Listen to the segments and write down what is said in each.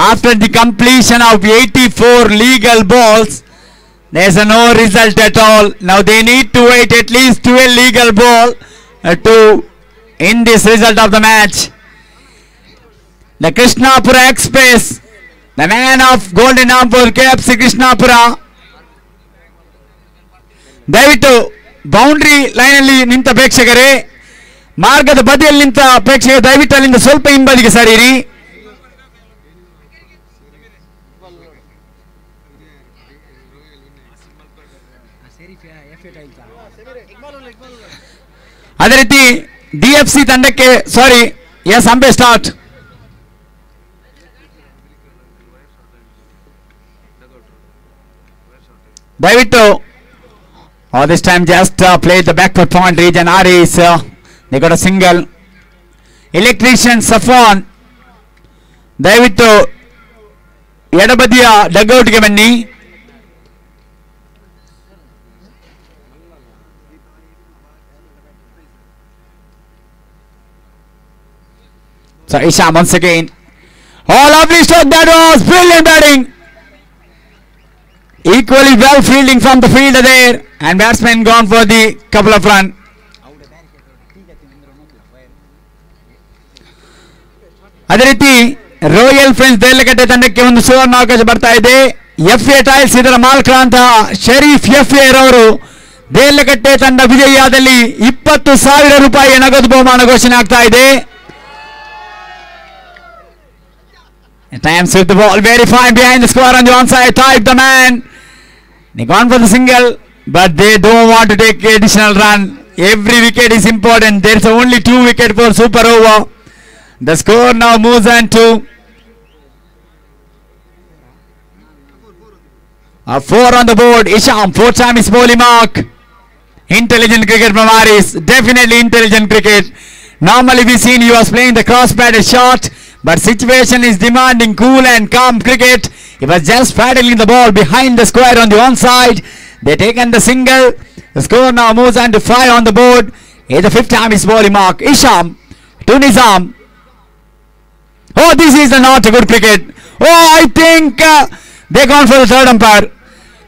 After the completion of 84 legal balls, there's no result at all. Now they need to wait at least 12 legal ball to in this result of the match. The Krishnapura Express, the man of golden arm for KFC Krishnapura. ದಯವಿಟ್ಟು boundary ಲೈನಲ್ಲಿ ನಿಂತ ಪ್ರೇಕ್ಷಕರೇ, ಮಾರ್ಗದ ಬದಿಯಲ್ಲಿ ನಿಂತ ಪ್ರೇಕ್ಷಕರು ದಯವಿಟ್ಟು ಅಲ್ಲಿಂದ ಸ್ವಲ್ಪ ಹಿಂಬದಿಗೆ ಸರಿಯಿರಿ. ಅದೇ ರೀತಿ DFC ತಂಡಕ್ಕೆ ಎಸ್ ಅಂಬೆ ಸ್ಟಾರ್ಟ್. ದಯವಿಟ್ಟು this time just played the backward point region. Aris they got a single. Electrician Safwan ದಯವಿಟ್ಟು ಎಡಬದಿಯ ಡಗ್ಔಟ್ಗೆ ಬನ್ನಿ. So Isham once again. Oh, lovely shot, that was brilliant batting. Equally well fielding from the fielder there, and batsman gone for the couple of runs. ಅದೇ ರೀತಿ royal friends ದೇಲಕಟ್ಟೆ ತಂಡಕ್ಕೆ ಒಂದು ಸುವರ್ಣಾವಕಾಶ ಬರ್ತಾ ಇದೆ. FA tiles ಇದರ ಮಾಲಕರಾದಂತಹ ಶರೀಫ್ FA ರವರು ದೇಲಕಟ್ಟೆ ತಂಡ ವಿಜಯಿಯಾದಲ್ಲಿ 20,000 ರೂಪಾಯಿ ನಗದು ಬಹುಮಾನ ಘೋಷಣೆ ಆಗ್ತಾ ಇದೆ. Times with the ball very fine behind the square on the onside. Type the man. They gone for the single, but they don't want to take additional run. Every wicket is important. There is only 2 wickets for super over. The score now moves on to a 4 on the board. Isham, 4th time is bowling mark. Intelligent cricket from Aris. Definitely intelligent cricket. Normally we seen he was playing the cross-batted shot, but situation is demanding cool and calm cricket. He was just paddling the ball behind the square on the onside. They taken the single. The score now moves on to 5 on the board. Here the 5th time is bowling mark. Isham to Nizam. Oh, this is not a good cricket. Oh, I think they gone for the third umpire.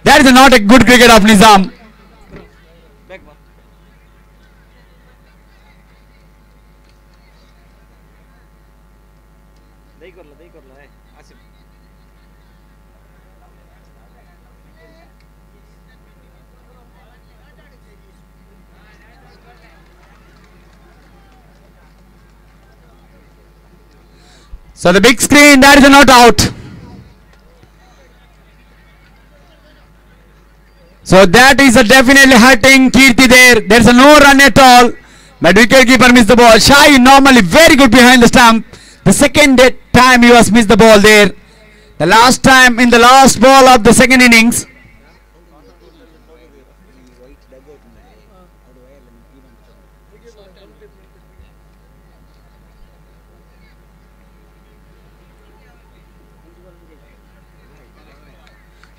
That is not a good cricket of Nizam. So the big screen, that is a not out. So that is a definitely hurting Kirti there. There is a no run at all. But wicketkeeper missed the ball. Shai normally very good behind the stump. The second time he was missed the ball there. The last time in the last ball of the second innings.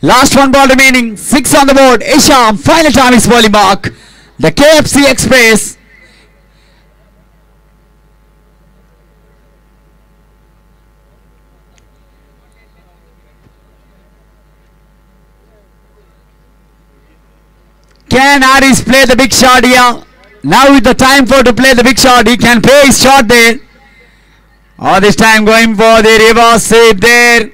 Last one ball remaining, 6 on the board. Isham, final time is bowling mark. The KFC Express. Can Aris play the big shot here? Now is the time for to play the big shot. He can play his shot there. All this time going for the reverse sweep there.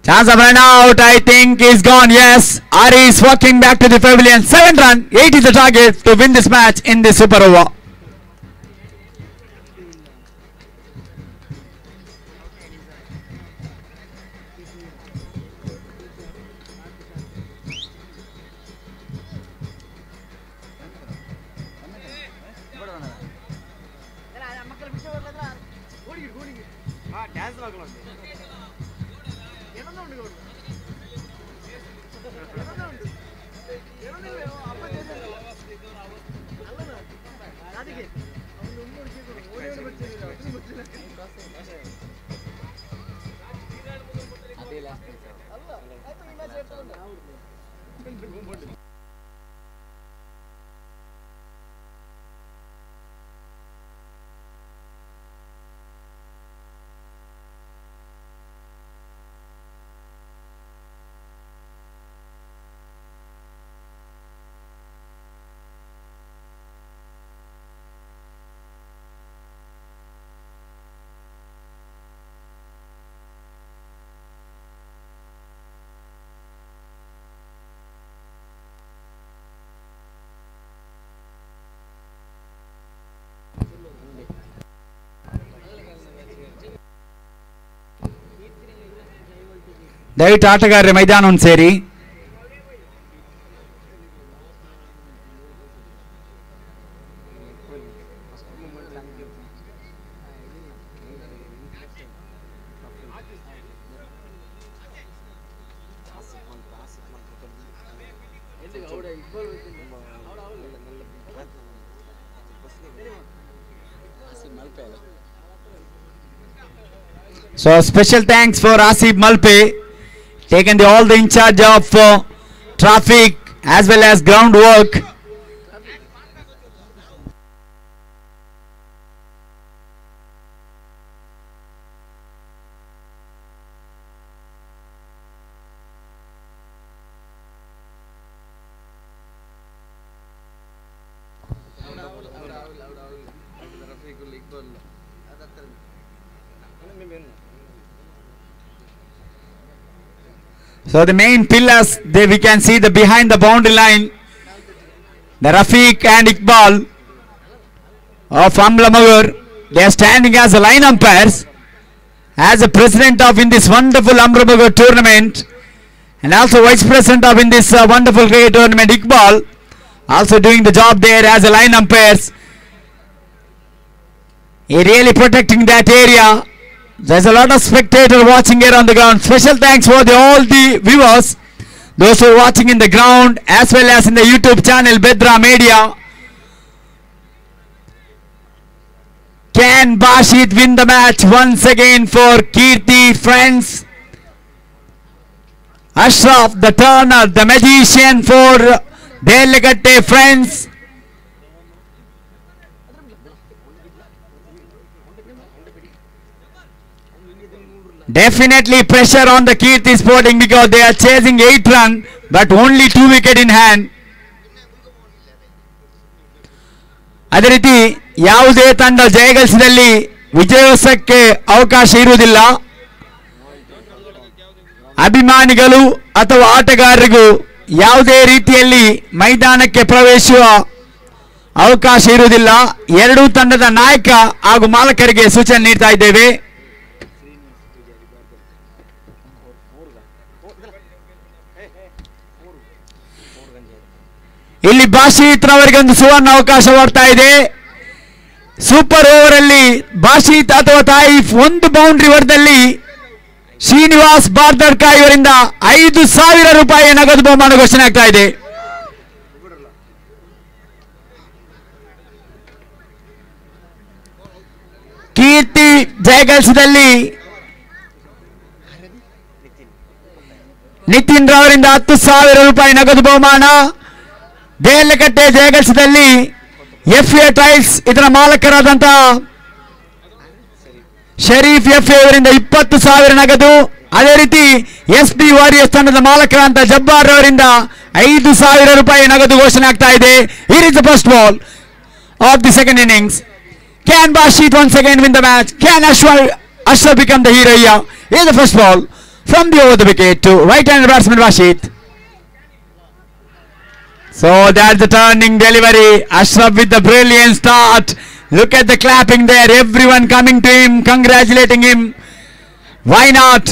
Chance of run out, I think, is gone. Yes, Aris walking back to the pavilion. 7 run, 8 is the target to win this match in this super over. ದಯವಿಟ್ಟು ಆಟಗಾರರ ಮೈದಾನವನ್ನು ಸೇರಿ. So special thanks for Asif Malpe, taken all the in charge of traffic as well as ground work. So the main pillars, we can see the behind the boundary line, the Rafiq and Iqbal of Amlamagur, they are standing as the line umpires, as the president of in this wonderful Amlamagur tournament, and also vice president of in this wonderful cricket tournament, Iqbal, also doing the job there as the line umpires. He really protecting that area. There's a lot of spectators watching here on the ground. Special thanks for all the viewers, those who are watching in the ground as well as in the YouTube channel Bedra Media. Can Bashit win the match once again for Kirti friends? Ashraf, the turner, the magician for Delagatte friends. Definitely pressure on the Kirti Sporting because they are chasing 8 runs but only 2 wickets in hand. ಅದೇ ರೀತಿ ಯಾವುದೇ ತಂಡ ಜಯಗಳಿಸಿದಲ್ಲಿ ವಿಜಯೋತ್ಸವಕ್ಕೆ ಅವಕಾಶ ಇರುವುದಿಲ್ಲ. ಅಭಿಮಾನಿಗಳು ಅಥವಾ ಆಟಗಾರರಿಗೂ ಯಾವುದೇ ರೀತಿಯಲ್ಲಿ ಮೈದಾನಕ್ಕೆ ಪ್ರವೇಶಿಸುವ ಅವಕಾಶ ಇರುವುದಿಲ್ಲ. ಎರಡೂ ತಂಡದ ನಾಯಕ ಹಾಗೂ ಮಾಲಕರಿಗೆ ಸೂಚನೆ ನೀಡ್ತಾ ಇದ್ದೇವೆ. ಇಲ್ಲಿ ಬಾಷಿತ್ ರವರಿಗೆ ಒಂದು ಸುವರ್ಣ ಅವಕಾಶ ಬರ್ತಾ ಇದೆ. ಸೂಪರ್ ಓವರ್ ಅಲ್ಲಿ ಬಾಷಿತ್ ಅಥವಾ ತಾಯಿಫ್ ಒಂದು ಬೌಂಡ್ರಿ ಹೊಡೆದಲ್ಲಿ ಶ್ರೀನಿವಾಸ್ ಬಾರ್ದರ್ಕಾಯಿ ಅವರಿಂದ 5,000 ರೂಪಾಯಿ ನಗದು ಬಹುಮಾನ ಘೋಷಣೆ ಆಗ್ತಾ ಇದೆ. ಕೀರ್ತಿ ಜಯಗಳಿಸಿದಲ್ಲಿ ನಿತಿನ್ ರವರಿಂದ 10,000 ರೂಪಾಯಿ ನಗದು ಬಹುಮಾನ. ದೇಲಗಟ್ಟೆ ಜಯಗಳಿಸಿದಲ್ಲಿ FA ಟೈಲ್ಸ್ ಇದರ ಮಾಲಕರಾದಂತಹ ಶರೀಫ್ FA ಅವರಿಂದ 20,000 ನಗದು. ಅದೇ ರೀತಿ SD ವಾರಿಯರ್ಸ್ ತಂಡದ ಮಾಲಕರಾದಂತಹ ಜಬ್ಬಾರ್ ಅವರಿಂದ 5,000 ರೂಪಾಯಿ ನಗದು ಘೋಷಣೆ ಆಗ್ತಾ ಇದೆ. Here is the first ball of the second innings. Can Bashit once again win the match? Can Ashraf become the hero here? Here is the first ball from the over the wicket to right-handed batsman Bashit. So that's the turning delivery. Ashraf with the brilliant start. Look at the clapping there. Everyone coming to him, congratulating him. Why not?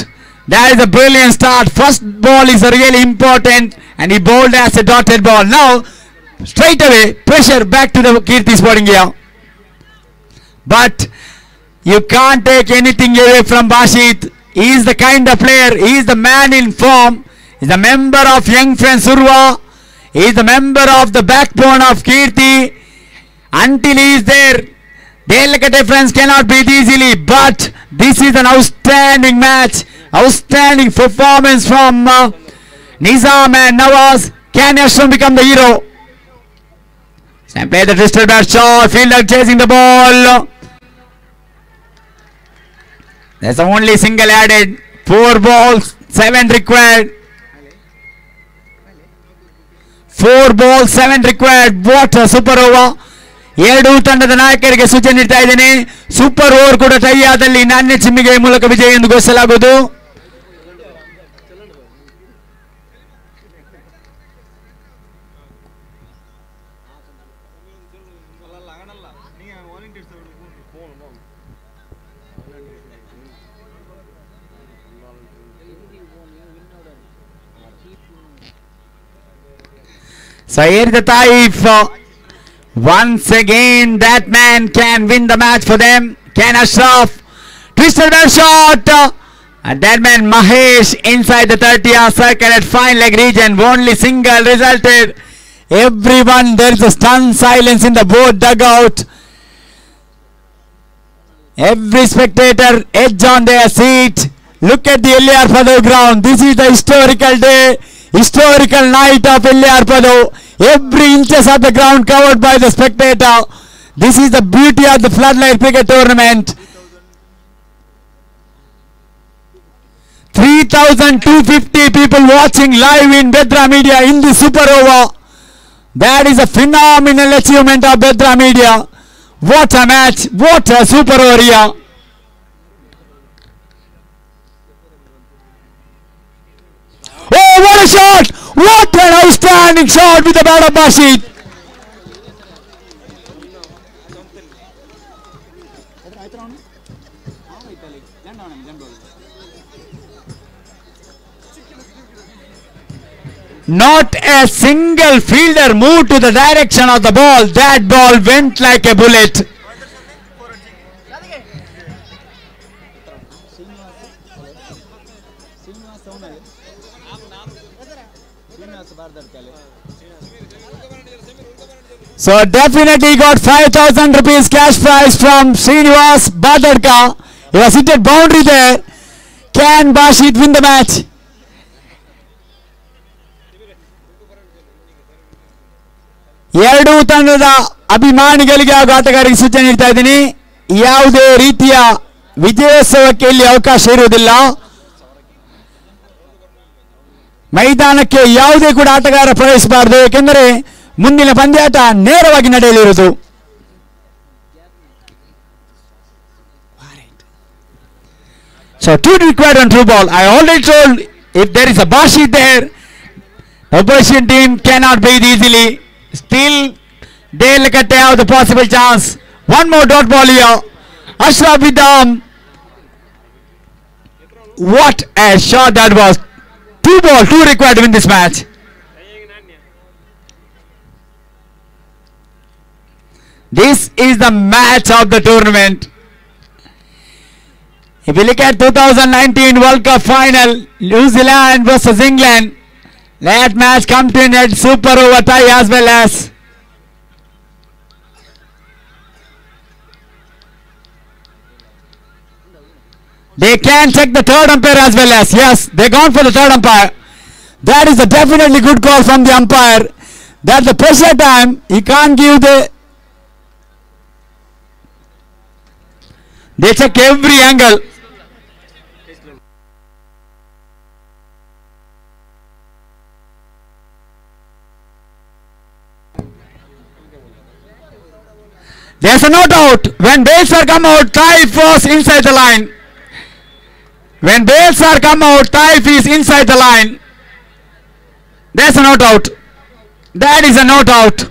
That is a brilliant start. First ball is really important and he bowled as a dotted ball. Now straight away pressure back to the Kirti Sporting here. But you can't take anything away from Bashit. He is the kind of player. He is the man in form. He is a member of Young Friends Urva. He is a member of the backbone of Kirti. Until he is there, Delagatte friends cannot beat easily. But this is an outstanding match, outstanding performance from Nizam and Nawaz. Can Ashraf become the hero? And play the twisted bat shot. Fielder chasing the ball. There's only single added. 4 balls, 7 required. 4 balls, 7 required. What a super over. ಎರಡೂ ತಂಡದ ನಾಯಕರಿಗೆ ಸೂಚನೆ ನೀಡ್ತಾ ಇದ್ದೇನೆ. Super over ಕೂಡ tie ಆದಲ್ಲಿ ನಾಣ್ಯ ಚಿಮ್ಮಿಗೆ ಮೂಲಕ ವಿಜಯ ಎಂದು ಘೋಷಿಸಲಾಗುವುದು. Saeed the Taif. Once again, that man can win the match for them. Can Ashraf. Twisted web shot. And that man Mahesh inside the 30-yard circle at fine leg region. Only single resulted. Everyone, there is a stunned silence in the boat dugout. Every spectator edge on their seat. Look at the Elliarpadu ground. This is the historical day, historical night of Elliarpadu. Every inches of the ground covered by the spectator. This is the beauty of the floodlight cricket tournament. 3,250 people watching live in Bedra Media in the Super Over. That is a phenomenal achievement of Bedra Media. What a match, what a Super Over here. Oh, what a shot! What an outstanding shot with the bat of Bashid. Not a single fielder moved to the direction of the ball. That ball went like a bullet. So definitely got 5,000 rupees cash prize from Srinivas Badarka. He was hit at boundary there. Can Bashid win the match? ಎರಡು ತಂಡದ ಅಭಿಮಾನಿಗಳಿಗೆ ಹಾಗೂ ಆಟಗಾರರಿಗೆ ಸೂಚನೆ ನೀಡ್ತಾ ಇದ್ದೀನಿ, ಯಾವುದೇ ರೀತಿಯ ವಿಜಯೋತ್ಸವಕ್ಕೆ ಇಲ್ಲಿ ಅವಕಾಶ ಇರುವುದಿಲ್ಲ. ಮೈದಾನಕ್ಕೆ ಯಾವುದೇ ಕೂಡ ಆಟಗಾರ ಪ್ರವೇಶಿಸಬಾರದು, ಏಕೆಂದರೆ ಮುಂದಿನ ಪಂದ್ಯಾಟ ನೇರವಾಗಿ ನಡೆಯಲಿರುವುದು. So two required on through ball. I already told if there is a Bashid there, the opposition team cannot breathe easily. Still, they'll have the possible chance. One more dot ball here. Ashraf with the arm. What a shot that was. Two ball, two required to win this match. This is the match of the tournament. If you look at 2019 World Cup final, New Zealand versus England, that match come to an end, super over tie as well as. They can check the third umpire as well as. Yes, they gone for the third umpire. That is a definitely good call from the umpire. That's the pressure time. He can't give the. They check every angle. There's a not out. When bails are come out, Taif was inside the line. When bails are come out, Taif is inside the line. There's a not out. That is a not out.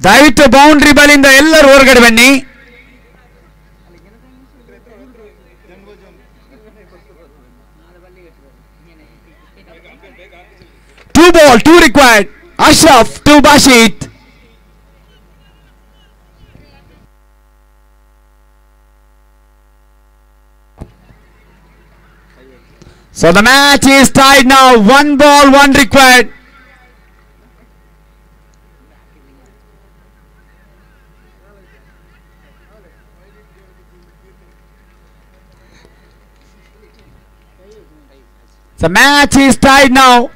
ದಯವಿಟ್ಟು boundary ಬಾಲಿಂದ ಎಲ್ಲರೂ ಹೊರಗಡೆ ಬನ್ನಿ. Two ball, two required. Ashraf to Bashid. So the match is tied now. One ball, one required. The match is tied now.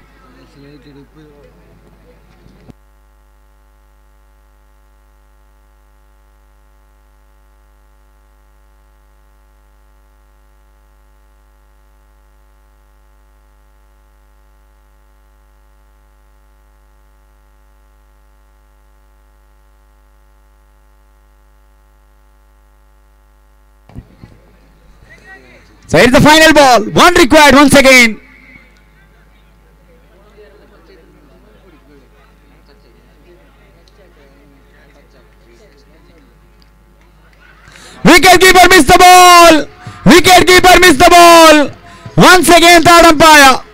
So it's the final ball. One required once again. Wicket keeper missed the ball. Wicket keeper missed the ball. Once again, third umpire.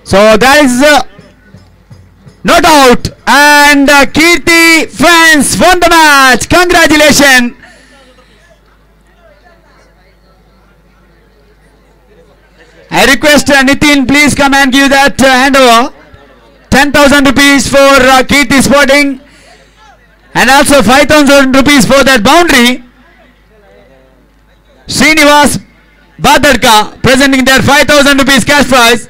So that is not out, and Kirti fans won the match. Congratulations. I request Nitin, please come and give that handover. 10,000 rupees for Kirti Sporting, and also 5,000 rupees for that boundary. Srinivas Badadka presenting their 5,000 rupees cash prize.